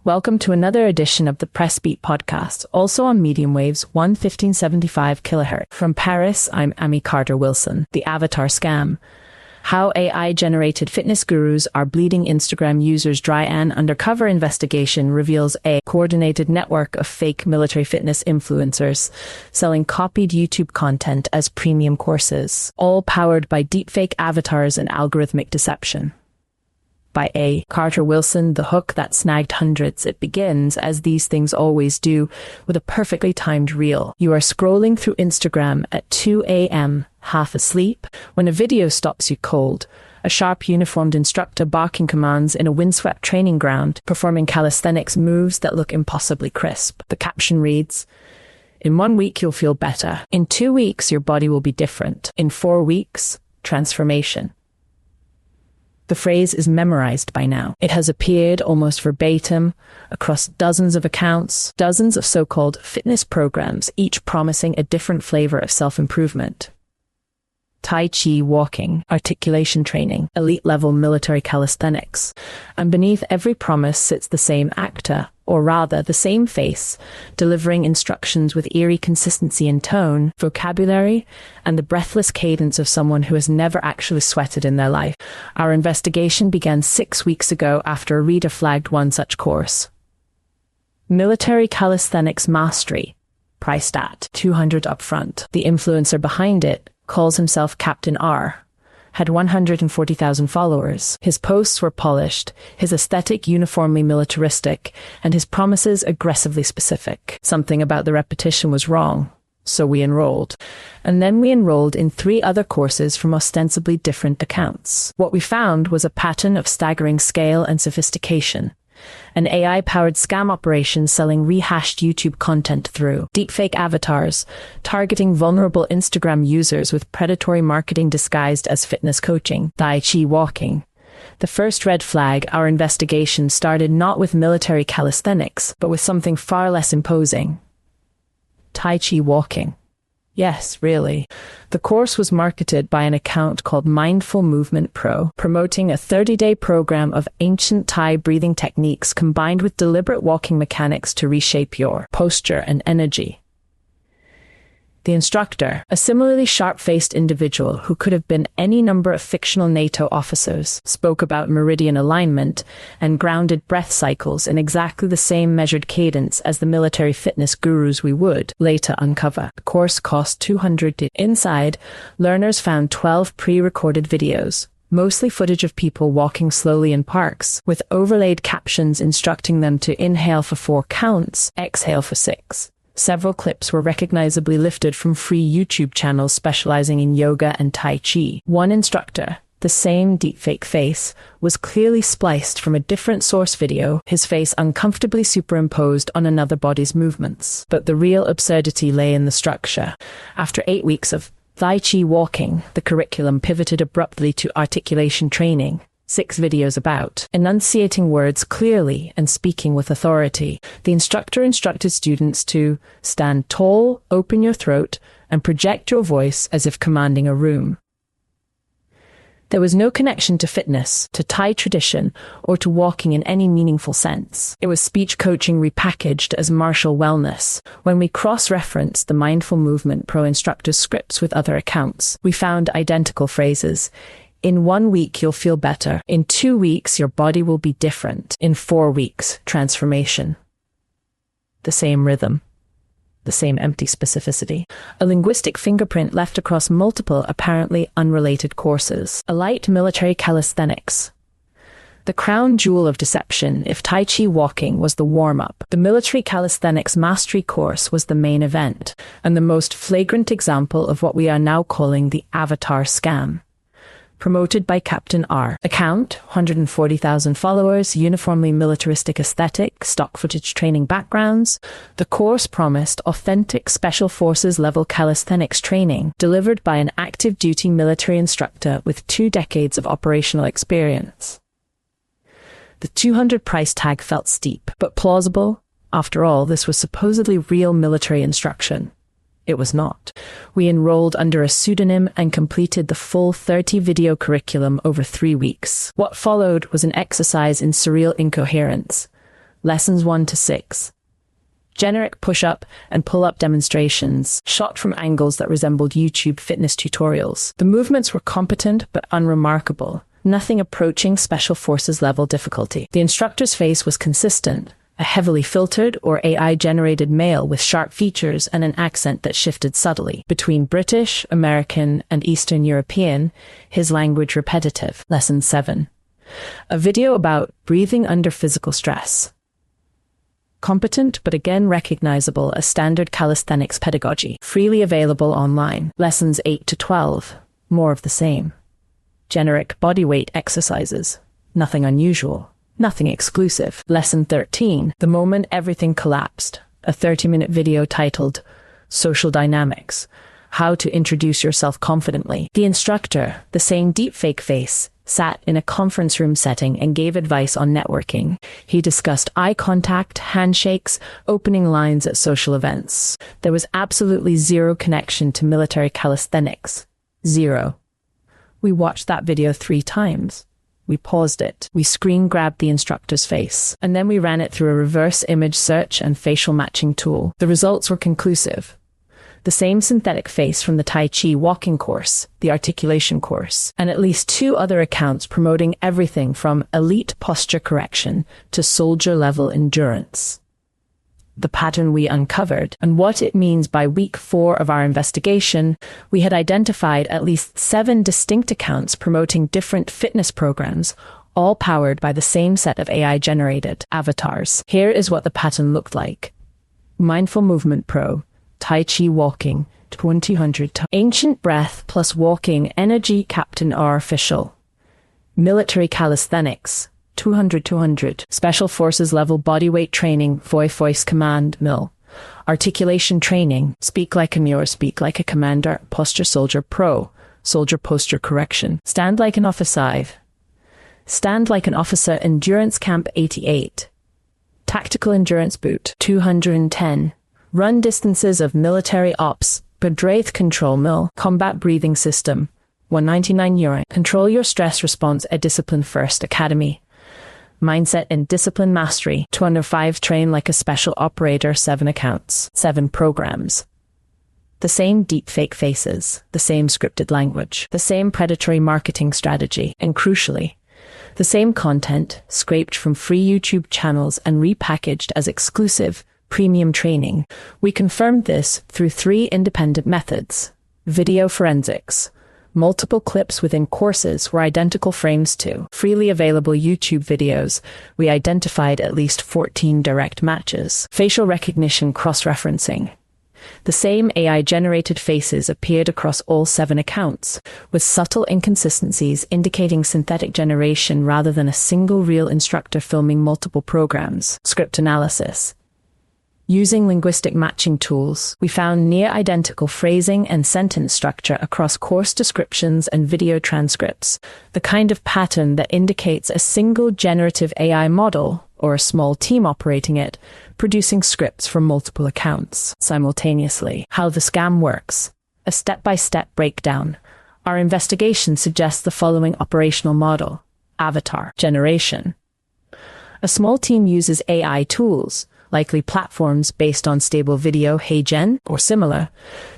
Welcome to another edition of the Press Beat podcast, also on medium waves 11575 kHz. From Paris, I'm Amy Carter-Wilson. The Avatar Scam. How AI-generated fitness gurus are bleeding Instagram users dry. An undercover investigation reveals a coordinated network of fake military fitness influencers selling copied YouTube content as premium courses, all powered by deepfake avatars and algorithmic deception. By A. Carter-Wilson, the hook that snagged hundreds. It begins, as these things always do, with a perfectly timed reel. You are scrolling through Instagram at 2 a.m., half asleep, when a video stops you cold. A sharp uniformed instructor barking commands in a windswept training ground, performing calisthenics moves that look impossibly crisp. The caption reads, "In 1 week, you'll feel better. In 2 weeks, your body will be different. In 4 weeks, transformation." The phrase is memorized by now. It has appeared almost verbatim across dozens of accounts, dozens of so-called fitness programs, each promising a different flavor of self-improvement. Tai Chi walking, articulation training, elite-level military calisthenics. And beneath every promise sits the same actor, or rather the same face, delivering instructions with eerie consistency in tone, vocabulary, and the breathless cadence of someone who has never actually sweated in their life. Our investigation began 6 weeks ago after a reader flagged one such course. Military Calisthenics Mastery, priced at $200 upfront. The influencer behind it calls himself Captain R, had 140,000 followers. His posts were polished, his aesthetic uniformly militaristic, and his promises aggressively specific. Something about the repetition was wrong, so we enrolled. And then we enrolled in 3 other courses from ostensibly different accounts. What we found was a pattern of staggering scale and sophistication. An AI-powered scam operation selling rehashed YouTube content through deepfake avatars, targeting vulnerable Instagram users with predatory marketing disguised as fitness coaching. Tai Chi walking. The first red flag, our investigation started not with military calisthenics, but with something far less imposing. Tai Chi walking. Yes, really. The course was marketed by an account called Mindful Movement Pro, promoting a 30-day program of ancient Thai breathing techniques combined with deliberate walking mechanics to reshape your posture and energy. The instructor, a similarly sharp-faced individual who could have been any number of fictional NATO officers, spoke about meridian alignment and grounded breath cycles in exactly the same measured cadence as the military fitness gurus we would later uncover. The course cost $200. Inside, learners found 12 pre-recorded videos, mostly footage of people walking slowly in parks, with overlaid captions instructing them to inhale for 4 counts, exhale for 6. Several clips were recognizably lifted from free YouTube channels specializing in yoga and Tai Chi. One instructor, the same deepfake face, was clearly spliced from a different source video, his face uncomfortably superimposed on another body's movements. But the real absurdity lay in the structure. After 8 weeks of Tai Chi walking, the curriculum pivoted abruptly to articulation training. 6 videos about enunciating words clearly and speaking with authority. The instructor instructed students to stand tall, open your throat, and project your voice as if commanding a room. There was no connection to fitness, to Thai tradition, or to walking in any meaningful sense. It was speech coaching repackaged as martial wellness. When we cross-referenced the Mindful Movement Pro instructor's scripts with other accounts, we found identical phrases. In 1 week, you'll feel better. In 2 weeks, your body will be different. In 4 weeks, transformation. The same rhythm. The same empty specificity. A linguistic fingerprint left across multiple, apparently unrelated courses. A light military calisthenics. The crown jewel of deception, if Tai Chi walking was the warm-up, the military calisthenics mastery course was the main event, and the most flagrant example of what we are now calling the Avatar Scam. Promoted by Captain R. Account, 140,000 followers, uniformly militaristic aesthetic, stock footage training backgrounds. The course promised authentic Special Forces level calisthenics training, delivered by an active duty military instructor with 2 decades of operational experience. The $200 price tag felt steep, but plausible. After all, this was supposedly real military instruction. It was not. We enrolled under a pseudonym and completed the full 30-video curriculum over 3 weeks. What followed was an exercise in surreal incoherence. Lessons 1 to 6. Generic push-up and pull-up demonstrations, shot from angles that resembled YouTube fitness tutorials. The movements were competent but unremarkable, nothing approaching Special Forces level difficulty. The instructor's face was consistent, a heavily filtered or AI-generated male with sharp features and an accent that shifted subtly. Between British, American, and Eastern European, his language repetitive. Lesson 7. A video about breathing under physical stress. Competent, but again recognizable as standard calisthenics pedagogy. Freely available online. Lessons 8 to 12. More of the same. Generic bodyweight exercises. Nothing unusual. Nothing exclusive. Lesson 13. The moment everything collapsed. A 30-minute video titled Social Dynamics. How to introduce yourself confidently. The instructor, the same deepfake face, sat in a conference room setting and gave advice on networking. He discussed eye contact, handshakes, opening lines at social events. There was absolutely zero connection to military calisthenics. Zero. We watched that video 3 times. We paused it. We screen grabbed the instructor's face, and then we ran it through a reverse image search and facial matching tool. The results were conclusive. The same synthetic face from the Tai Chi walking course, the articulation course, and at least 2 other accounts promoting everything from elite posture correction to soldier-level endurance. The pattern we uncovered, and what it means. By week 4 of our investigation, we had identified at least 7 distinct accounts promoting different fitness programs, all powered by the same set of AI-generated avatars. Here is what the pattern looked like. Mindful Movement Pro, Tai Chi Walking, 2000. Ancient Breath plus Walking, Energy Captain R Official. Military Calisthenics, 200. Special Forces level bodyweight training, voice command, MIL. Articulation training, speak like a Muir, speak like a commander, posture soldier pro, soldier posture correction. Stand like an officer, stand like an officer, endurance camp 88. Tactical endurance boot, 210. Run distances of military ops, breath control MIL. Combat breathing system, €199. Control your stress response at Discipline First Academy. Mindset and Discipline Mastery, 205. Train like a special operator, 7 accounts, 7 programs. The same deepfake faces, the same scripted language, the same predatory marketing strategy, and crucially, the same content scraped from free YouTube channels and repackaged as exclusive, premium training. We confirmed this through 3 independent methods. Video forensics. Multiple clips within courses were identical frames to freely available YouTube videos. We identified at least 14 direct matches. Facial recognition cross-referencing. The same AI-generated faces appeared across all 7 accounts, with subtle inconsistencies indicating synthetic generation rather than a single real instructor filming multiple programs. Script analysis. Using linguistic matching tools, we found near-identical phrasing and sentence structure across course descriptions and video transcripts, the kind of pattern that indicates a single generative AI model, or a small team operating it, producing scripts from multiple accounts simultaneously. How the scam works. A step-by-step breakdown. Our investigation suggests the following operational model. Avatar generation. A small team uses AI tools, likely platforms based on Stable Video, HeyGen, or similar,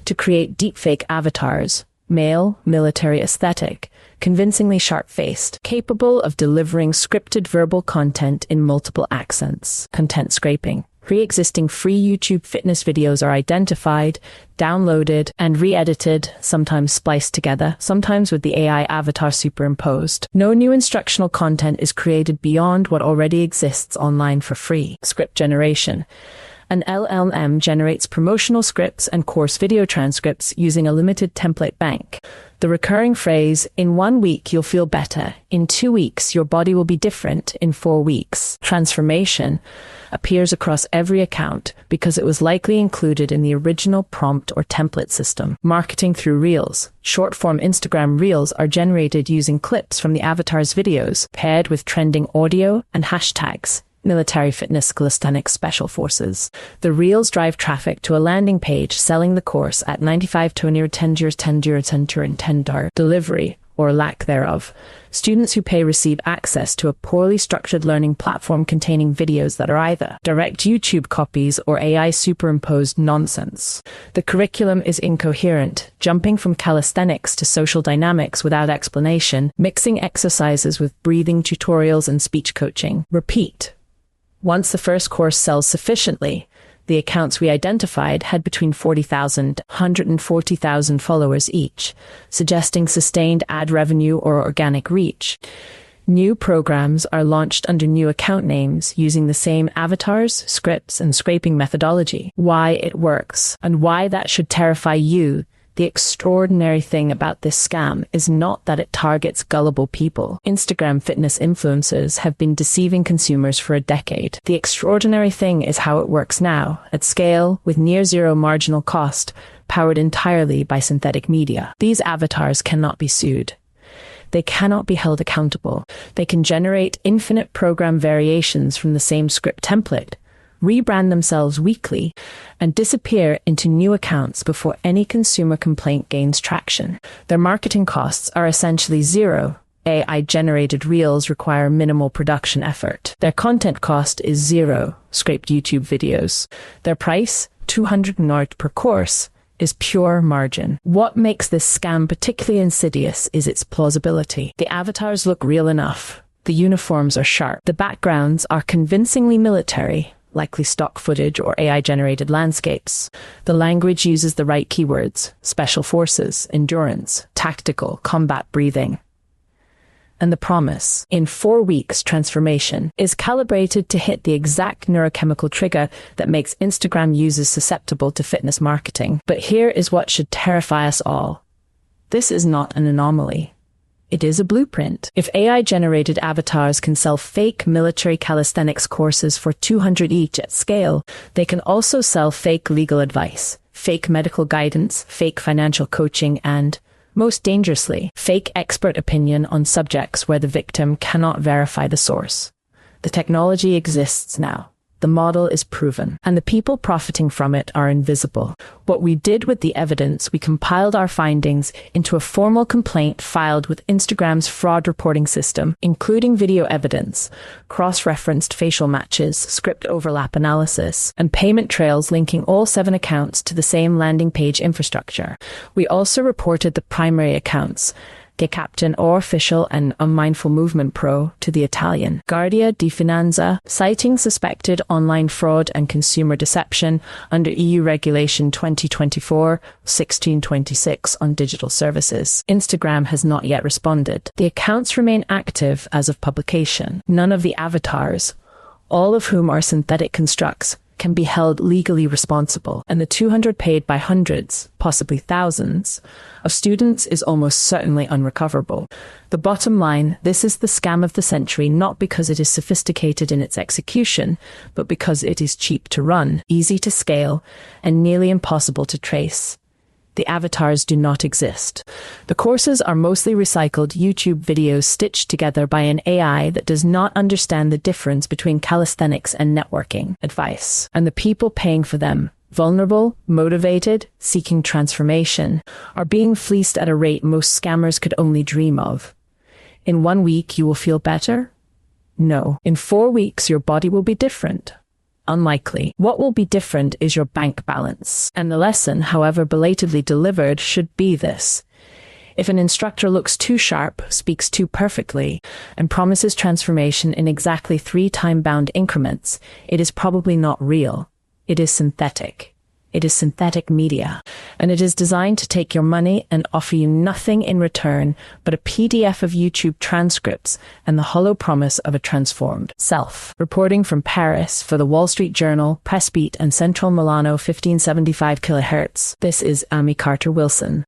to create deepfake avatars, male, military aesthetic, convincingly sharp-faced, capable of delivering scripted verbal content in multiple accents. Content scraping. Pre-existing free YouTube fitness videos are identified, downloaded, and re-edited, sometimes spliced together, sometimes with the AI avatar superimposed. No new instructional content is created beyond what already exists online for free. Script generation. An LLM generates promotional scripts and course video transcripts using a limited template bank. The recurring phrase, in 1 week you'll feel better, in 2 weeks your body will be different, in 4 weeks. Transformation appears across every account because it was likely included in the original prompt or template system. Marketing through Reels. Short-form Instagram Reels are generated using clips from the avatar's videos, paired with trending audio and hashtags. Military Fitness Calisthenics Special Forces. The Reels drive traffic to a landing page selling the course at 95 to near $10 delivery. or lack thereof. Students who pay receive access to a poorly structured learning platform containing videos that are either direct YouTube copies or AI superimposed nonsense. The curriculum is incoherent, jumping from calisthenics to social dynamics without explanation, mixing exercises with breathing tutorials and speech coaching. Repeat. Once the first course sells sufficiently, the accounts we identified had between 40,000 and 140,000 followers each, suggesting sustained ad revenue or organic reach. New programs are launched under new account names using the same avatars, scripts, and scraping methodology. Why it works, and why that should terrify you. The extraordinary thing about this scam is not that it targets gullible people. Instagram fitness influencers have been deceiving consumers for a decade. The extraordinary thing is how it works now, at scale, with near zero marginal cost, powered entirely by synthetic media. These avatars cannot be sued. They cannot be held accountable. They can generate infinite program variations from the same script template, rebrand themselves weekly, and disappear into new accounts before any consumer complaint gains traction. Their marketing costs are essentially zero. AI-generated reels require minimal production effort. Their content cost is zero, scraped YouTube videos. Their price, 200 Nord per course, is pure margin. What makes this scam particularly insidious is its plausibility. The avatars look real enough. The uniforms are sharp. The backgrounds are convincingly military, likely stock footage or AI-generated landscapes. The language uses the right keywords: special forces, endurance, tactical, combat breathing. And the promise, in 4 weeks transformation, is calibrated to hit the exact neurochemical trigger that makes Instagram users susceptible to fitness marketing. But here is what should terrify us all. This is not an anomaly. It is a blueprint. If AI-generated avatars can sell fake military calisthenics courses for 200 each at scale, they can also sell fake legal advice, fake medical guidance, fake financial coaching, and, most dangerously, fake expert opinion on subjects where the victim cannot verify the source. The technology exists now. The model is proven, and the people profiting from it are invisible. What we did with the evidence, we compiled our findings into a formal complaint filed with Instagram's fraud reporting system, including video evidence, cross-referenced facial matches, script overlap analysis, and payment trails linking all 7 accounts to the same landing page infrastructure. We also reported the primary accounts, De Captain or Official and Unmindful Movement Pro, to the Italian Guardia di Finanza, citing suspected online fraud and consumer deception under EU Regulation 2024/1626 on digital services. Instagram has not yet responded. The accounts remain active as of publication. None of the avatars, all of whom are synthetic constructs, can be held legally responsible, and the 200 paid by hundreds, possibly thousands, of students is almost certainly unrecoverable. The bottom line, this is the scam of the century, not because it is sophisticated in its execution, but because it is cheap to run, easy to scale, and nearly impossible to trace. The avatars do not exist. The courses are mostly recycled YouTube videos stitched together by an AI that does not understand the difference between calisthenics and networking advice. And the people paying for them, vulnerable, motivated, seeking transformation, are being fleeced at a rate most scammers could only dream of. In 1 week, you will feel better? No. In 4 weeks, your body will be different. Unlikely. What will be different is your bank balance. And the lesson, however belatedly delivered, should be this. If an instructor looks too sharp, speaks too perfectly, and promises transformation in exactly 3 time-bound increments, it is probably not real. It is synthetic. It is synthetic media, and it is designed to take your money and offer you nothing in return but a PDF of YouTube transcripts and the hollow promise of a transformed self. Reporting from Paris for the Wall Street Journal, Pressbeat, and Central Milano 1575 kHz. This is Amy Carter Wilson.